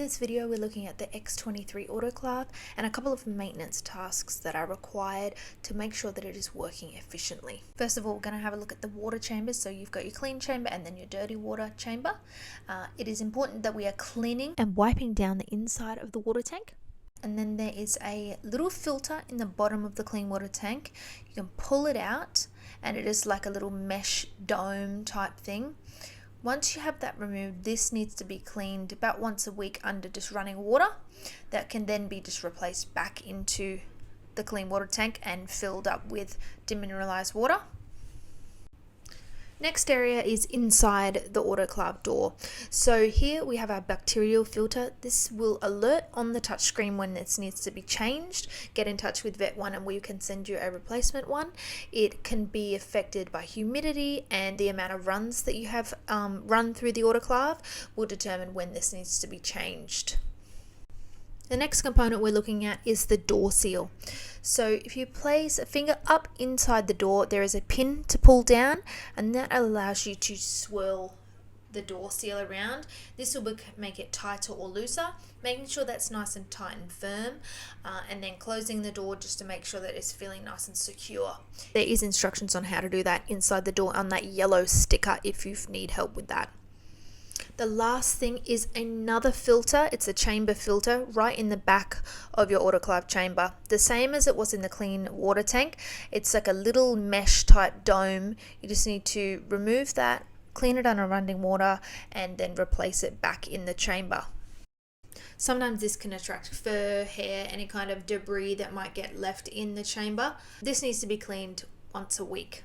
this video, we're looking at the X23 Autoclave and a couple of maintenance tasks that are required to make sure that it is working efficiently. First of all, we're going to have a look at the water chambers. So you've got your clean chamber and then your dirty water chamber. It is important that we are cleaning and wiping down the inside of the water tank. And then there is a little filter in the bottom of the clean water tank. You can pull it out and it is like a little mesh dome type thing. Once you have that removed, this needs to be cleaned about once a week under just running water. That can then be just replaced back into the clean water tank and filled up with demineralized water. Next area is inside the autoclave door. So here we have our bacterial filter. This will alert on the touchscreen when this needs to be changed. Get in touch with Vet1 and we can send you a replacement one. It can be affected by humidity, and the amount of runs that you have run through the autoclave will determine when this needs to be changed. The next component we're looking at is the door seal. So if you place a finger up inside the door, there is a pin to pull down, and that allows you to swirl the door seal around. This will make it tighter or looser, making sure that's nice and tight and firm, and then closing the door just to make sure that it's feeling nice and secure. There is instructions on how to do that inside the door on that yellow sticker if you need help with that. The last thing is another filter. It's a chamber filter right in the back of your autoclave chamber. The same as it was in the clean water tank. It's like a little mesh type dome. You just need to remove that, clean it under running water, and then replace it back in the chamber. Sometimes this can attract fur, hair, any kind of debris that might get left in the chamber. This needs to be cleaned once a week.